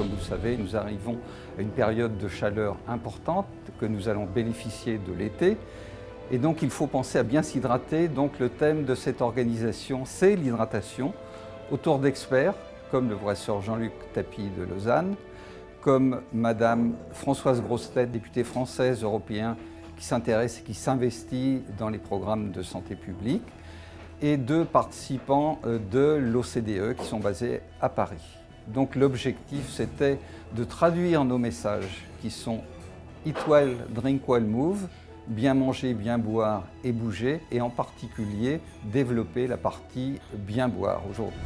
comme vous le savez, nous arrivons à une période de chaleur importante, que nous allons bénéficier de l'été. Et donc il faut penser à bien s'hydrater. Donc le thème de cette organisation, c'est l'hydratation, autour d'experts, comme le professeur Jean-Luc Tapie de Lausanne, comme Madame Françoise Grossetête, députée française européenne, qui s'intéresse et qui s'investit dans les programmes de santé publique, et deux participants de l'OCDE qui sont basés à Paris. Donc l'objectif, c'était de traduire nos messages qui sont Eat well, drink well, move, bien manger, bien boire et bouger, et en particulier développer la partie bien boire aujourd'hui.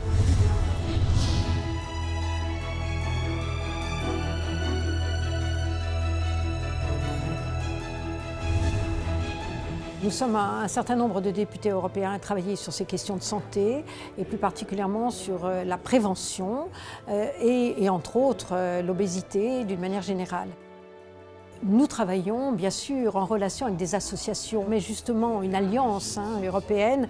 Nous sommes un certain nombre de députés européens à travailler sur ces questions de santé et plus particulièrement sur la prévention et entre autres l'obésité d'une manière générale. Nous travaillons bien sûr en relation avec des associations, mais justement une alliance européenne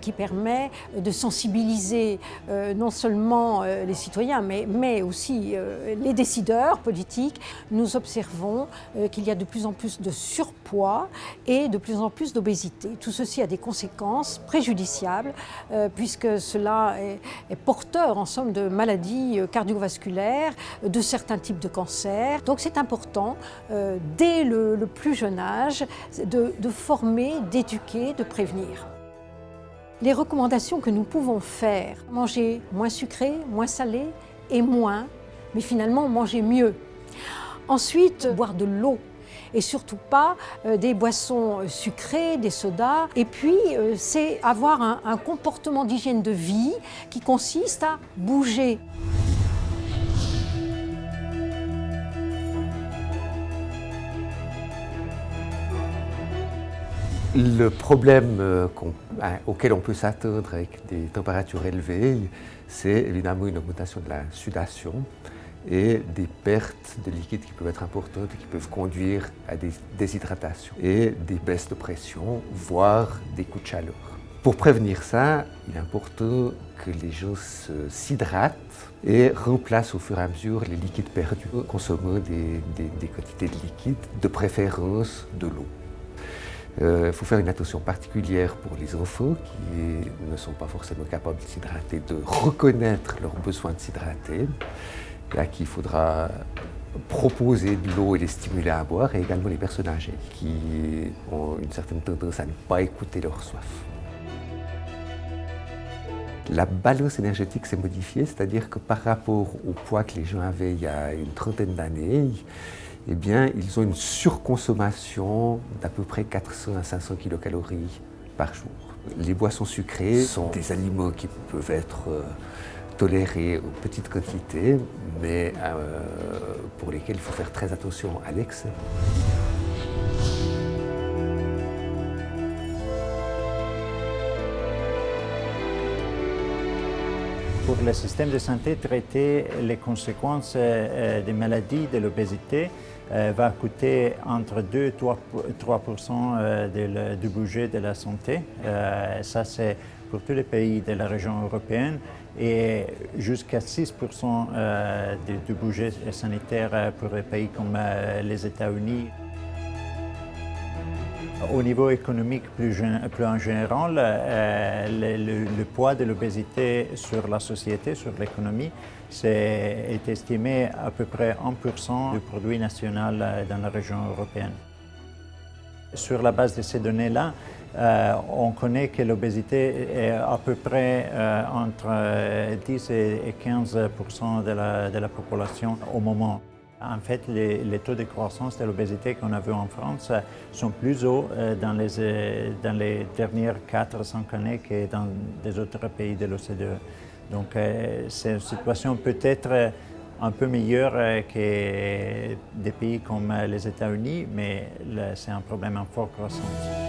qui permet de sensibiliser non seulement les citoyens, mais aussi les décideurs politiques. Nous observons qu'il y a de plus en plus de surpoids et de plus en plus d'obésité. Tout ceci a des conséquences préjudiciables puisque cela est porteur en somme de maladies cardiovasculaires, de certains types de cancers. Donc c'est important dès le plus jeune âge, de former, d'éduquer, de prévenir. Les recommandations que nous pouvons faire, manger moins sucré, moins salé et moins, mais finalement manger mieux. Ensuite, boire de l'eau et surtout pas des boissons sucrées, des sodas. Et puis, c'est avoir un comportement d'hygiène de vie qui consiste à bouger. Le problème auquel on peut s'attendre avec des températures élevées, c'est évidemment une augmentation de la sudation et des pertes de liquide qui peuvent être importantes et qui peuvent conduire à des déshydratations et des baisses de pression, voire des coups de chaleur. Pour prévenir ça, il est important que les gens s'hydratent et remplacent au fur et à mesure les liquides perdus, consommant des quantités de liquide, de préférence de l'eau. Il faut faire une attention particulière pour les enfants qui ne sont pas forcément capables de s'hydrater, de reconnaître leurs besoins de s'hydrater, et à qui il faudra proposer de l'eau et les stimuler à boire, et également les personnes âgées qui ont une certaine tendance à ne pas écouter leur soif. La balance énergétique s'est modifiée, c'est-à-dire que par rapport au poids que les gens avaient il y a une trentaine d'années, eh bien, ils ont une surconsommation d'à peu près 400 à 500 kilocalories par jour. Les boissons sucrées sont des aliments qui peuvent être tolérés en petites quantités, mais pour lesquels il faut faire très attention à l'excès. Pour le système de santé, traiter les conséquences des maladies, de l'obésité, va coûter entre 2 et 3% du budget de la santé. Ça, c'est pour tous les pays de la région européenne et jusqu'à 6% du budget sanitaire pour les pays comme les États-Unis. Au niveau économique plus en général, le poids de l'obésité sur la société, sur l'économie, est estimé à peu près 1% du produit national dans la région européenne. Sur la base de ces données-là, on connaît que l'obésité est à peu près entre 10 et 15% de la population au moment. En fait, les taux de croissance de l'obésité qu'on a vu en France sont plus hauts dans les dernières 4 ou 5 années que dans des autres pays de l'OCDE. Donc, c'est une situation peut-être un peu meilleure que des pays comme les États-Unis, mais c'est un problème en forte croissance.